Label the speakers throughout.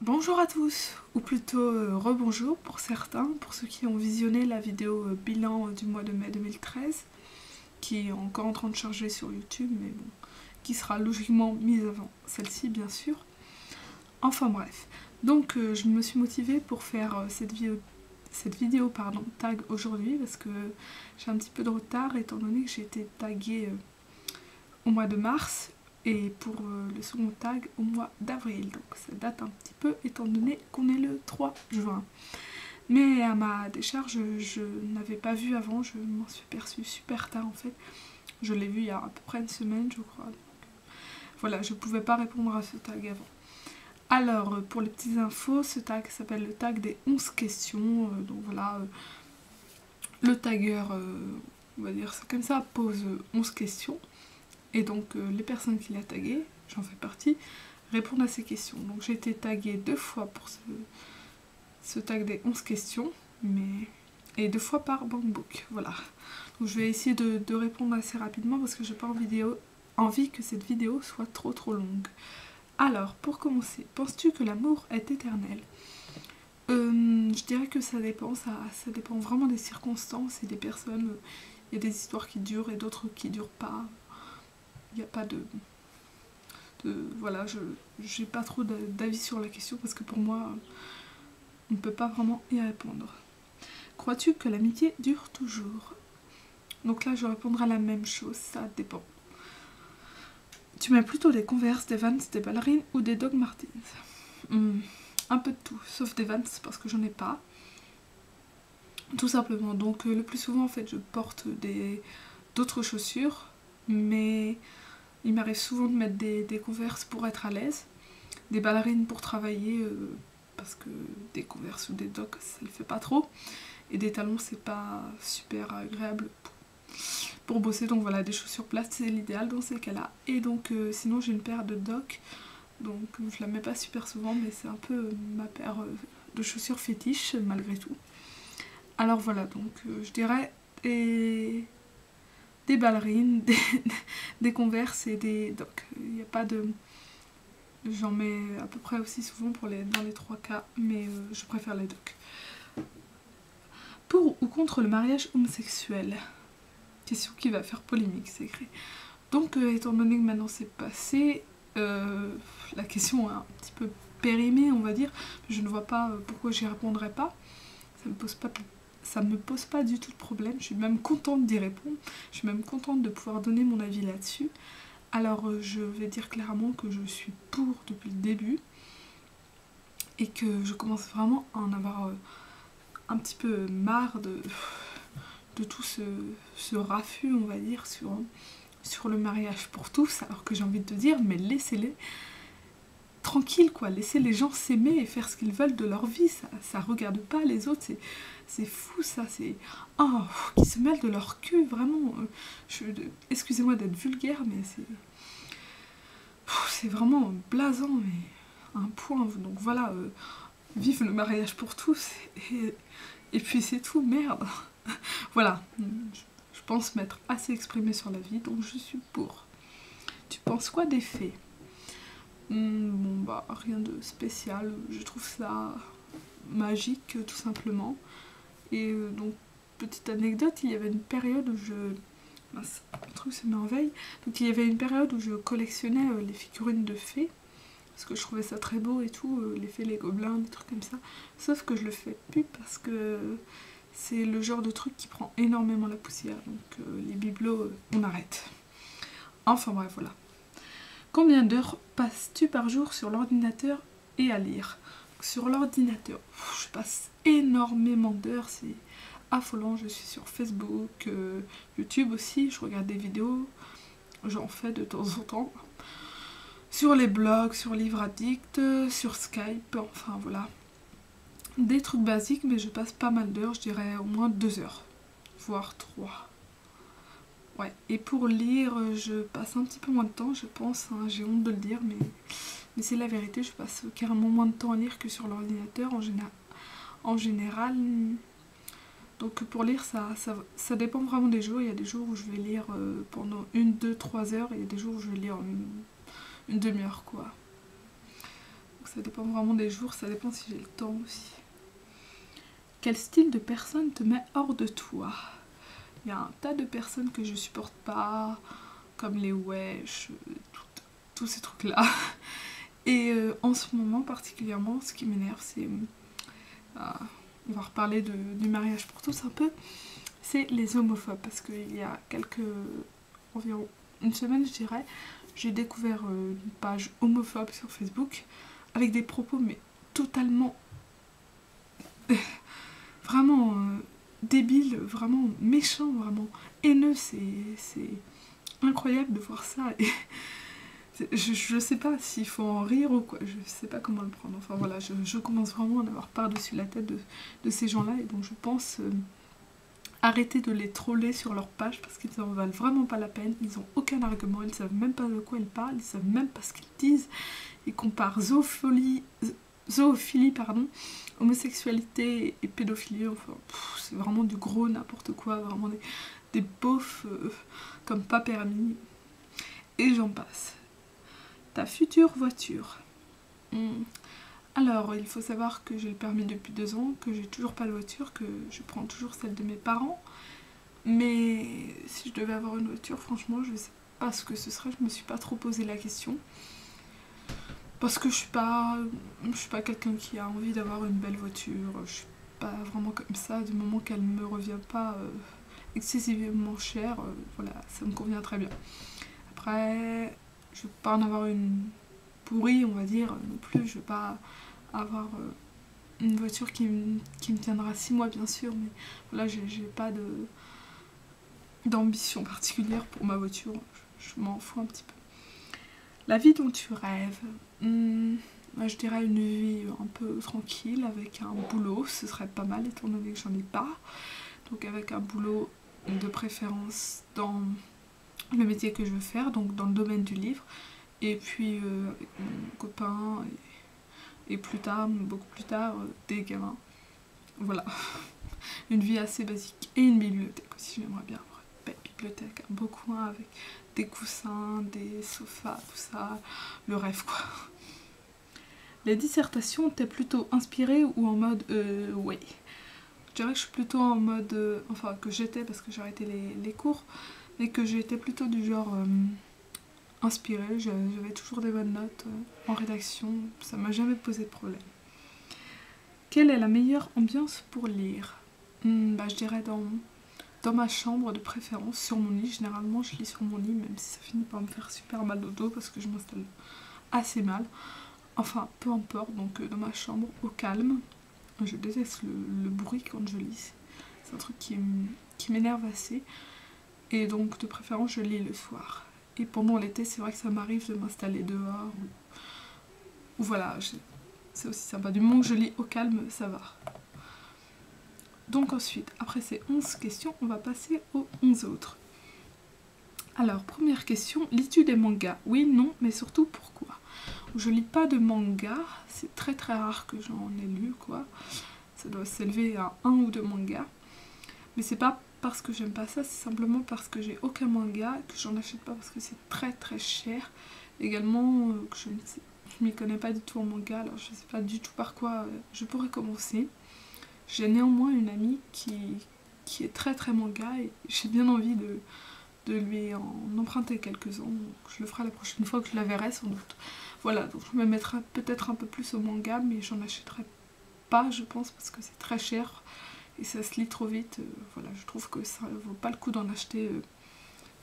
Speaker 1: Bonjour à tous, ou plutôt rebonjour pour certains, pour ceux qui ont visionné la vidéo bilan du mois de mai 2013, qui est encore en train de charger sur YouTube, mais bon, qui sera logiquement mise avant celle-ci bien sûr. Enfin bref, donc je me suis motivée pour faire cette vidéo tag aujourd'hui, parce que j'ai un petit peu de retard étant donné que j'ai été taguée au mois de mars, et pour le second tag au mois d'avril, donc ça date un petit peu étant donné qu'on est le 3 juin. Mais à ma décharge, je n'avais pas vu avant, je m'en suis perçue super tard en fait. Je l'ai vu il y a à peu près une semaine je crois. Donc, voilà, je pouvais pas répondre à ce tag avant. Alors, pour les petites infos, ce tag s'appelle le tag des 11 questions. Donc voilà, le tagueur, on va dire ça comme ça, pose 11 questions. Et donc les personnes qui l'a tagué, j'en fais partie, répondent à ces questions. Donc j'ai été taguée 2 fois pour ce tag des 11 questions, et 2 fois par Bangbook, voilà. Donc je vais essayer de répondre assez rapidement parce que j'ai pas envie que cette vidéo soit trop longue. Alors, pour commencer, penses-tu que l'amour est éternel ? Je dirais que ça dépend, ça dépend vraiment des circonstances et des personnes. Il y a des histoires qui durent et d'autres qui durent pas. Il n'y a pas voilà, j'ai pas trop d'avis sur la question parce que pour moi, on ne peut pas vraiment y répondre. Crois-tu que l'amitié dure toujours ? Donc là, je répondrai à la même chose, ça dépend. Tu mets plutôt des Converse, des Vans, des ballerines ou des Doc Martens ? Un peu de tout, sauf des Vans parce que j'en ai pas. Tout simplement, donc le plus souvent en fait je porte d'autres chaussures, mais il m'arrive souvent de mettre des Converse pour être à l'aise, des ballerines pour travailler, parce que des Converse ou des Docs ça le fait pas trop, et des talons c'est pas super agréable pour bosser, donc voilà, des chaussures plates c'est l'idéal dans ces cas-là. Et donc sinon j'ai une paire de Docs, donc je la mets pas super souvent, mais c'est un peu ma paire de chaussures fétiche malgré tout. Alors voilà, donc je dirais des ballerines, des Converse et des Docs. Il n'y a pas de... J'en mets à peu près aussi souvent dans les 3 cas, mais je préfère les Docs. Pour ou contre le mariage homosexuel ? Question qui va faire polémique, c'est écrit. Donc étant donné que maintenant c'est passé, la question est un petit peu périmée on va dire, je ne vois pas pourquoi j'y répondrai pas. Ça me pose pas du tout de problème, je suis même contente d'y répondre, je suis même contente de pouvoir donner mon avis là-dessus. Alors je vais dire clairement que je suis pour depuis le début, et que je commence vraiment à en avoir un petit peu marre de tout ce raffut, on va dire, sur le mariage pour tous, alors que j'ai envie de te dire, mais laissez-les tranquilles, quoi, laissez les gens s'aimer et faire ce qu'ils veulent de leur vie, ça regarde pas les autres, c'est fou ça, c'est... Oh, qui se mêlent de leur cul, vraiment, excusez-moi d'être vulgaire, mais c'est vraiment blasant, mais à un point, donc voilà, vive le mariage pour tous, et puis c'est tout, merde. Voilà, je pense m'être assez exprimée sur la vie, donc je suis pour. Tu penses quoi des faits ? Bon bah rien de spécial, je trouve ça magique tout simplement. Et donc petite anecdote, il y avait une période où mince, le truc se met en veille. Donc il y avait une période où je collectionnais les figurines de fées, parce que je trouvais ça très beau et tout, les fées, les gobelins, des trucs comme ça. Sauf que je le fais plus parce que c'est le genre de truc qui prend énormément la poussière, donc les bibelots, on arrête. Enfin bref, voilà. Combien d'heures passes-tu par jour sur l'ordinateur et à lire ? Sur l'ordinateur, je passe énormément d'heures, c'est affolant. Je suis sur Facebook, YouTube aussi, je regarde des vidéos, j'en fais de temps en temps. Sur les blogs, sur Livre Addict, sur Skype, enfin voilà. Des trucs basiques, mais je passe pas mal d'heures, je dirais au moins 2 heures, voire 3. Ouais, et pour lire, je passe un petit peu moins de temps, je pense, hein, j'ai honte de le dire, mais c'est la vérité, je passe carrément moins de temps à lire que sur l'ordinateur en général. Donc pour lire, ça dépend vraiment des jours. Il y a des jours où je vais lire pendant 1, 2, 3 heures, et il y a des jours où je vais lire une demi-heure, quoi. Donc ça dépend vraiment des jours, ça dépend si j'ai le temps aussi. Quel style de personne te met hors de toi? Il y a un tas de personnes que je supporte pas, comme les wesh, tous ces trucs-là. Et en ce moment particulièrement, ce qui m'énerve, c'est... on va reparler du mariage pour tous un peu. C'est les homophobes, parce qu'il y a environ une semaine, je dirais, j'ai découvert une page homophobe sur Facebook avec des propos mais totalement vraiment débiles, vraiment méchants, vraiment haineux. C'est incroyable de voir ça. Et je sais pas s'il faut en rire ou quoi, je sais pas comment le prendre. Enfin voilà, je commence vraiment à en avoir par-dessus la tête de ces gens-là, et donc je pense arrêter de les troller sur leur page parce qu'ils en valent vraiment pas la peine, ils ont aucun argument, ils savent même pas de quoi ils parlent, ils savent même pas ce qu'ils disent, ils comparent zoophilie, homosexualité et pédophilie, enfin c'est vraiment du gros n'importe quoi, vraiment des beaufs comme pas permis, et j'en passe. Ta future voiture. Alors, il faut savoir que j'ai le permis depuis 2 ans, que j'ai toujours pas de voiture, que je prends toujours celle de mes parents. Mais si je devais avoir une voiture, franchement, je sais pas ce que ce serait, je me suis pas trop posé la question. Parce que je suis pas quelqu'un qui a envie d'avoir une belle voiture, je suis pas vraiment comme ça, du moment qu'elle me revient pas excessivement chère, voilà, ça me convient très bien. Après, je veux pas en avoir une pourrie, on va dire, non plus, je veux pas avoir une voiture qui me tiendra 6 mois, bien sûr, mais voilà, j'ai pas d'ambition particulière pour ma voiture, je m'en fous un petit peu. La vie dont tu rêves, je dirais une vie un peu tranquille, avec un boulot, ce serait pas mal étant donné que j'en ai pas, donc avec un boulot de préférence dans le métier que je veux faire, donc dans le domaine du livre, et puis avec mon copain, et plus tard, beaucoup plus tard, des gamins. Voilà. Une vie assez basique. Et une bibliothèque aussi, j'aimerais bien avoir une belle bibliothèque, un beau coin avec des coussins, des sofas, tout ça, le rêve quoi. Les dissertations, t'es plutôt inspirée ou en mode ouais. Je dirais que je suis plutôt en mode, enfin que j'étais parce que j'ai arrêté les cours, mais que j'étais plutôt du genre inspirée, j'avais toujours des bonnes notes en rédaction, ça m'a jamais posé de problème. Quelle est la meilleure ambiance pour lire? Je dirais dans ma chambre de préférence, sur mon lit. Généralement je lis sur mon lit, même si ça finit par me faire super mal au dos parce que je m'installe assez mal. Enfin, peu importe, donc dans ma chambre, au calme. Je déteste le bruit quand je lis, c'est un truc qui m'énerve assez. Et donc de préférence je lis le soir. Et pendant l'été, c'est vrai que ça m'arrive de m'installer dehors. Ou voilà, c'est aussi sympa. Du moment que je lis au calme, ça va. Donc ensuite, après ces 11 questions, on va passer aux 11 autres. Alors, première question, lis-tu des mangas? Oui, non, mais surtout pourquoi? Je lis pas de manga, c'est très très rare que j'en ai lu, quoi. Ça doit s'élever à 1 ou 2 mangas. Mais c'est pas parce que j'aime pas ça, c'est simplement parce que j'ai aucun manga, que j'en achète pas parce que c'est très très cher. Également, que je m'y connais pas du tout en manga, alors je sais pas du tout par quoi je pourrais commencer. J'ai néanmoins une amie qui est très très manga et j'ai bien envie de lui en emprunter quelques-uns, donc je le ferai la prochaine fois que je la verrai sans doute. Voilà, donc je me mettrai peut-être un peu plus au manga, mais j'en achèterai pas, je pense, parce que c'est très cher et ça se lit trop vite. Voilà, je trouve que ça vaut pas le coup d'en acheter.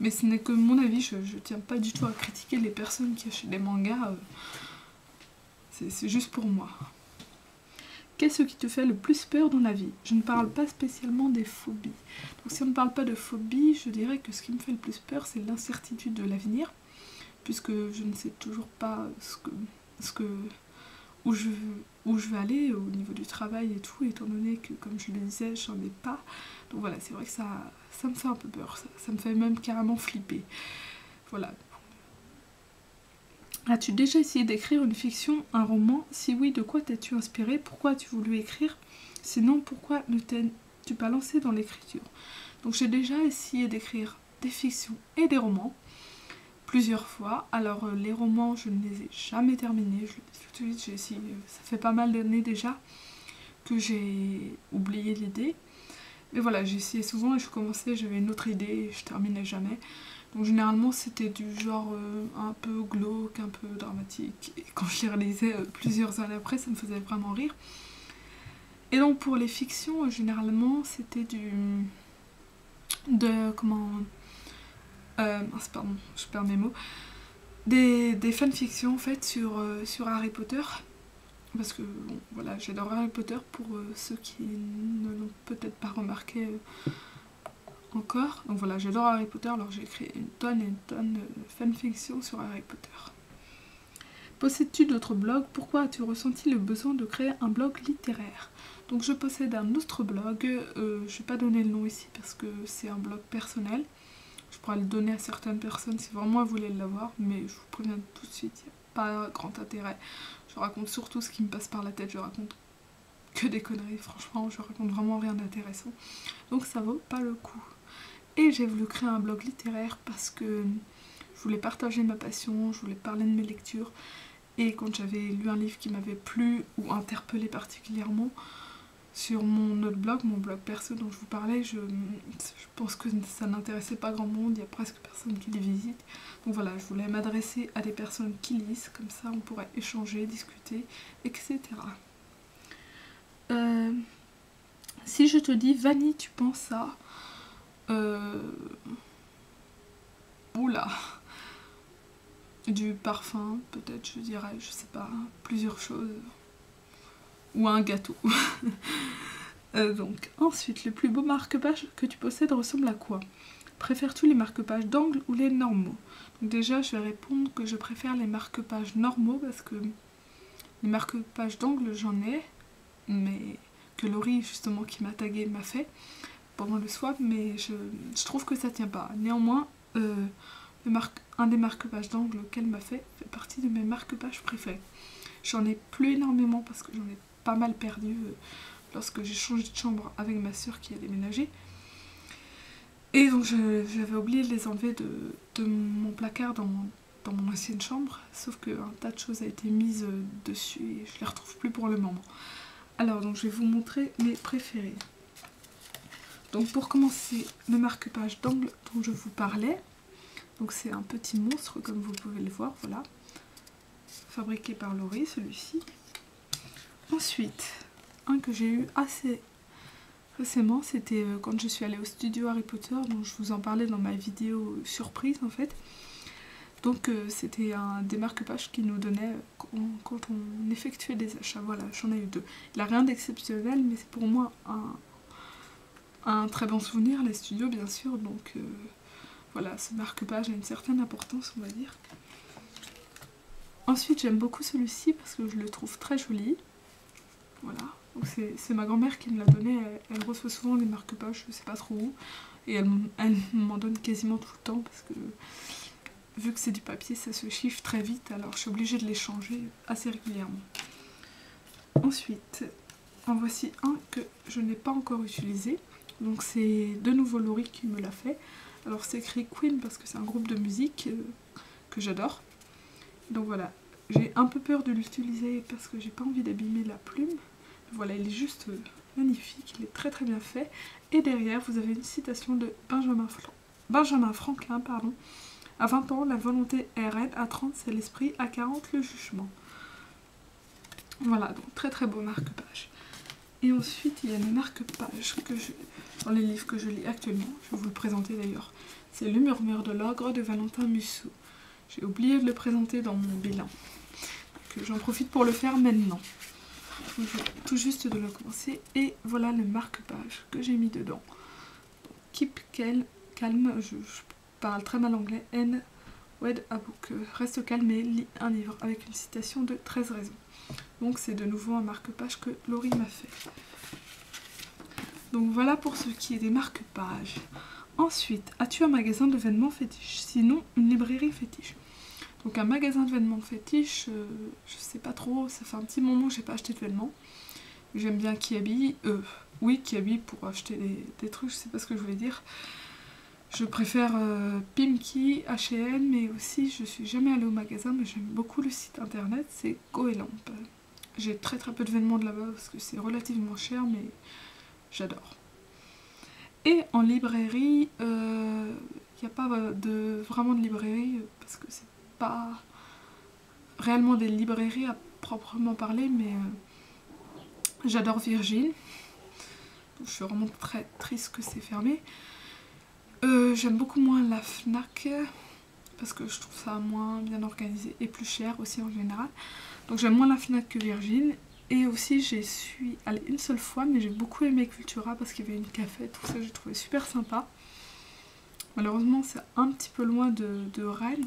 Speaker 1: Mais ce n'est que mon avis, je tiens pas du tout à critiquer les personnes qui achètent des mangas. C'est juste pour moi. Qu'est-ce qui te fait le plus peur dans la vie? Je ne parle pas spécialement des phobies. Donc si on ne parle pas de phobie, je dirais que ce qui me fait le plus peur, c'est l'incertitude de l'avenir, puisque je ne sais toujours pas où je vais aller au niveau du travail et tout, étant donné que, comme je le disais, j'en ai pas. Donc voilà, c'est vrai que ça me fait un peu peur, ça me fait même carrément flipper. Voilà. As-tu déjà essayé d'écrire une fiction, un roman? Si oui, de quoi t'es-tu inspiré? Pourquoi as-tu voulu écrire? Sinon, pourquoi ne t'es-tu pas lancé dans l'écriture? Donc j'ai déjà essayé d'écrire des fictions et des romans. plusieurs fois. Alors les romans, je ne les ai jamais terminés, je le dis tout de suite, j'ai essayé, ça fait pas mal d'années déjà que j'ai oublié l'idée. Mais voilà, j'ai essayé souvent et je commençais, j'avais une autre idée et je terminais jamais. Donc généralement c'était du genre un peu glauque, un peu dramatique. Et quand je les relisais plusieurs années après, ça me faisait vraiment rire. Et donc pour les fictions, généralement c'était pardon, je perds mes mots. Des fanfictions en fait sur Harry Potter. Parce que bon, voilà, j'adore Harry Potter pour ceux qui ne l'ont peut-être pas remarqué encore. Donc voilà, j'adore Harry Potter, alors j'ai créé une tonne et une tonne de fanfictions sur Harry Potter. Possèdes-tu d'autres blogs? Pourquoi as-tu ressenti le besoin de créer un blog littéraire? Donc je possède un autre blog, je ne vais pas donner le nom ici parce que c'est un blog personnel. Je pourrais le donner à certaines personnes si vraiment elles voulaient l'avoir, mais je vous préviens tout de suite, il n'y a pas grand intérêt. Je raconte surtout ce qui me passe par la tête, je raconte que des conneries, franchement, je raconte vraiment rien d'intéressant. Donc ça vaut pas le coup. Et j'ai voulu créer un blog littéraire parce que je voulais partager ma passion, je voulais parler de mes lectures. Et quand j'avais lu un livre qui m'avait plu ou interpellé particulièrement, sur mon autre blog, mon blog perso dont je vous parlais, je pense que ça n'intéressait pas grand monde, il y a presque personne qui les visite. Donc voilà, je voulais m'adresser à des personnes qui lisent, comme ça on pourrait échanger, discuter, etc. Si je te dis vanille, tu penses à... Oula, du parfum, peut-être, je dirais, je sais pas, plusieurs choses. Ou un gâteau. Donc, ensuite, le plus beau marque-page que tu possèdes ressemble à quoi? Préfères-tu les marque-pages d'angle ou les normaux? Donc déjà, je vais répondre que je préfère les marque-pages normaux parce que les marque-pages d'angle, j'en ai, mais que Laurie, justement, qui m'a tagué, m'a fait pendant le swap, mais je trouve que ça tient pas. Néanmoins, un des marque-pages d'angle qu'elle m'a fait partie de mes marque-pages préférés. J'en ai plus énormément parce que j'en ai pas mal perdu lorsque j'ai changé de chambre avec ma soeur qui a déménagé. Et donc j'avais oublié de les enlever de mon placard dans mon ancienne chambre, sauf qu'un tas de choses a été mise dessus et je les retrouve plus pour le moment. Alors donc je vais vous montrer mes préférés. Donc pour commencer, le marque-page d'angle dont je vous parlais. Donc c'est un petit monstre comme vous pouvez le voir, voilà. Fabriqué par Laurie, celui-ci. Ensuite, un que j'ai eu assez récemment, c'était quand je suis allée au studio Harry Potter, dont je vous en parlais dans ma vidéo surprise en fait. Donc c'était un des marque-pages qui nous donnait quand on effectuait des achats. Voilà, j'en ai eu deux. Il n'a rien d'exceptionnel, mais c'est pour moi un très bon souvenir, les studios bien sûr. Donc voilà, ce marque-page a une certaine importance, on va dire. Ensuite, j'aime beaucoup celui-ci parce que je le trouve très joli. Voilà, donc c'est ma grand-mère qui me l'a donné, elle reçoit souvent les marque-pages, je sais pas trop où, et elle m'en donne quasiment tout le temps parce que vu que c'est du papier, ça se chiffre très vite, alors je suis obligée de les changer assez régulièrement. Ensuite, en voici un que je n'ai pas encore utilisé, donc c'est de nouveau Laurie qui me l'a fait. Alors c'est écrit Queen parce que c'est un groupe de musique que j'adore. Donc voilà, j'ai un peu peur de l'utiliser parce que j'ai pas envie d'abîmer la plume. Voilà, il est juste magnifique, il est très très bien fait. Et derrière, vous avez une citation de Benjamin Franklin, pardon. À 20 ans, la volonté est raide, à 30, c'est l'esprit, à 40, le jugement. Voilà, donc très très beau marque-page. Et ensuite, il y a une marque-page dans les livres que je lis actuellement. Je vais vous le présenter d'ailleurs. C'est Le Murmure de l'ogre de Valentin Musso. J'ai oublié de le présenter dans mon bilan. J'en profite pour le faire maintenant. Tout juste de le commencer. Et voilà le marque-page que j'ai mis dedans. Keep calm, je parle très mal anglais. And read a book. Reste calme et lis un livre. Avec une citation de 13 raisons. Donc c'est de nouveau un marque-page que Laurie m'a fait. Donc voilà pour ce qui est des marque-pages. Ensuite, as-tu un magasin de vêtements fétiche? Sinon, une librairie fétiche. Donc un magasin de vêtements fétiche, je sais pas trop, ça fait un petit moment que j'ai pas acheté de vêtements. J'aime bien Kiabi, oui Kiabi pour acheter des trucs, je sais pas ce que je voulais dire. Je préfère Pimki, H&M, mais aussi je suis jamais allée au magasin, mais j'aime beaucoup le site internet, c'est Goelamp. J'ai très peu d'événements de là-bas parce que c'est relativement cher, mais j'adore. Et en librairie, il n'y a pas vraiment de librairie, parce que c'est pas réellement des librairies à proprement parler, mais j'adore Virgile. Je suis vraiment très triste que c'est fermé. J'aime beaucoup moins la Fnac, parce que je trouve ça moins bien organisé et plus cher aussi en général. Donc j'aime moins la Fnac que Virgile. Et aussi j'y suis allée une seule fois, mais j'ai beaucoup aimé Cultura parce qu'il y avait une café, tout ça j'ai trouvé super sympa. Malheureusement c'est un petit peu loin de Rennes,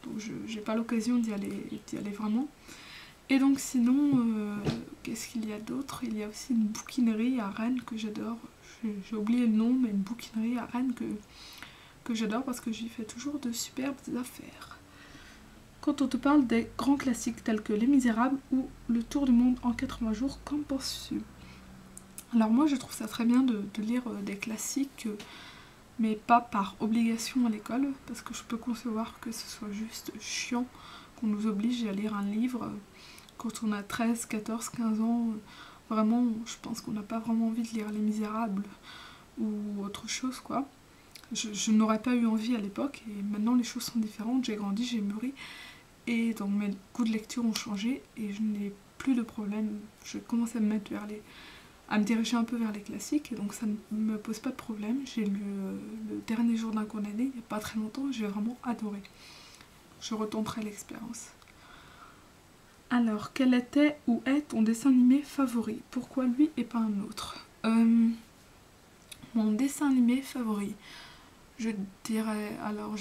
Speaker 1: donc j'ai pas l'occasion d'y aller vraiment. Et donc sinon, qu'est-ce qu'il y a d'autre? Il y a aussi une bouquinerie à Rennes que j'adore. J'ai oublié le nom, mais une bouquinerie à Rennes que j'adore parce que j'y fais toujours de superbes affaires. Quand on te parle des grands classiques tels que Les Misérables ou Le Tour du Monde en 80 jours, qu'en penses-tu? Alors moi je trouve ça très bien de lire des classiques, mais pas par obligation à l'école, parce que je peux concevoir que ce soit juste chiant qu'on nous oblige à lire un livre quand on a 13, 14, 15 ans. Vraiment, je pense qu'on n'a pas vraiment envie de lire Les Misérables ou autre chose, quoi. Je n'aurais pas eu envie à l'époque, et maintenant les choses sont différentes, j'ai grandi, j'ai mûri, et donc mes goûts de lecture ont changé, et je n'ai plus de problème. Je commence à me mettre à me diriger un peu vers les classiques, et donc ça ne me pose pas de problème. J'ai lu Le Dernier jour d'un condamné il n'y a pas très longtemps, j'ai vraiment adoré. Je retenterai l'expérience. Alors, quel était ou est ton dessin animé favori? Pourquoi lui et pas un autre? Mon dessin animé favori, je dirais, alors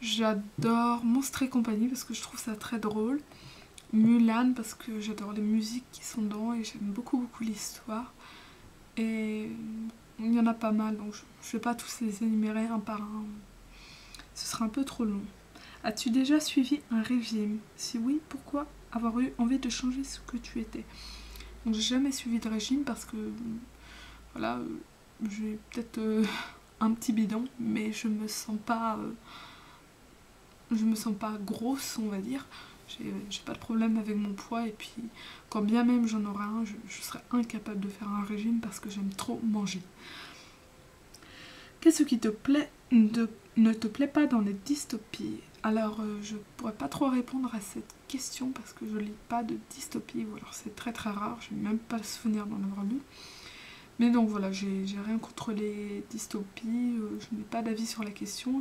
Speaker 1: j'adore Monstres et compagnie parce que je trouve ça très drôle. Mulan parce que j'adore les musiques qui sont dedans et j'aime beaucoup l'histoire. Et il y en a pas mal, donc je vais pas tous les énumérer un par un. Ce sera un peu trop long. As-tu déjà suivi un régime? Si oui, pourquoi avoir eu envie de changer ce que tu étais? Donc j'ai jamais suivi de régime parce que voilà, j'ai peut-être un petit bidon, mais je me sens pas grosse, on va dire. J'ai pas de problème avec mon poids, et puis quand bien même j'en aurais un, je serais incapable de faire un régime parce que j'aime trop manger. Qu'est-ce qui te plaît ne te plaît pas dans les dystopies? Alors je pourrais pas trop répondre à cette question parce que je lis pas de dystopie, ou alors c'est très rare, je n'ai même pas le souvenir d'en avoir lu. Mais donc voilà, j'ai rien contre les dystopies, je n'ai pas d'avis sur la question,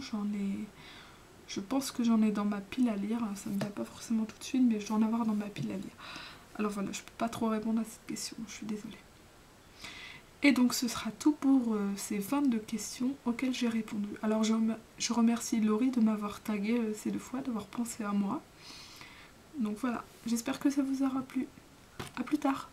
Speaker 1: je pense que j'en ai dans ma pile à lire, ça ne me vient pas forcément tout de suite, mais je dois en avoir dans ma pile à lire. Alors voilà, je peux pas trop répondre à cette question, je suis désolée. Et donc ce sera tout pour ces 22 questions auxquelles j'ai répondu. Alors je remercie Laurie de m'avoir tagué ces 2 fois, d'avoir pensé à moi. Donc voilà, j'espère que ça vous aura plu. A plus tard.